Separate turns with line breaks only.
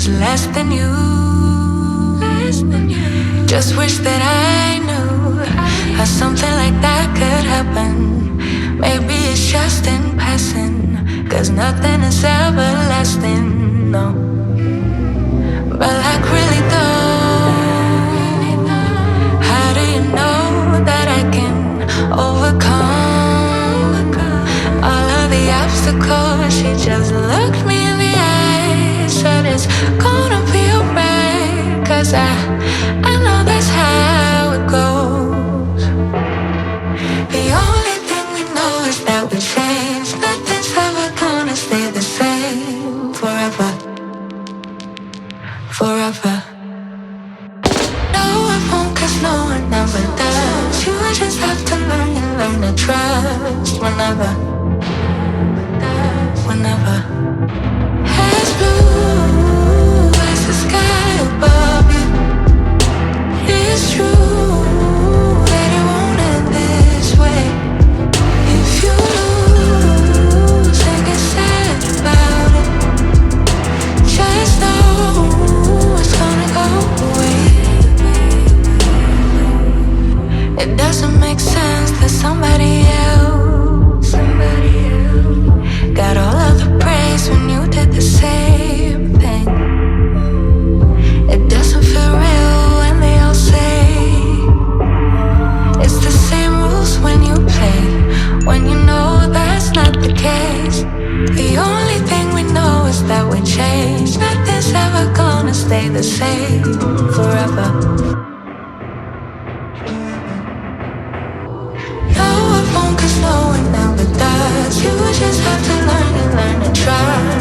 is less than you. Just wish that I knew how something like that could happen. Maybe it's just in passing, 'cause nothing is everlasting, no. But like really though, how do you know that I can overcome all of the obstacles? She just looked me in the eye, said it's gonna be alright, 'cause I know that's how it goes. The only thing we know is that we change. Nothing's ever gonna stay the same forever, forever. No, it won't, 'cause no one ever does. You just have to learn and learn to trust whenever, whenever. As blue as the sky above you, it's true that it won't end this way. If you lose and get sad about it, just know it's gonna go away. It doesn't make sense that somebody else got all of the praise when you did the same thing. It doesn't feel real when they all say it's the same rules when you play, when you know that's not the case. The only thing we know is that we change. Nothing's ever gonna stay the same forever. No, it won't, 'cause no one ever does. You just have to learn and learn to try.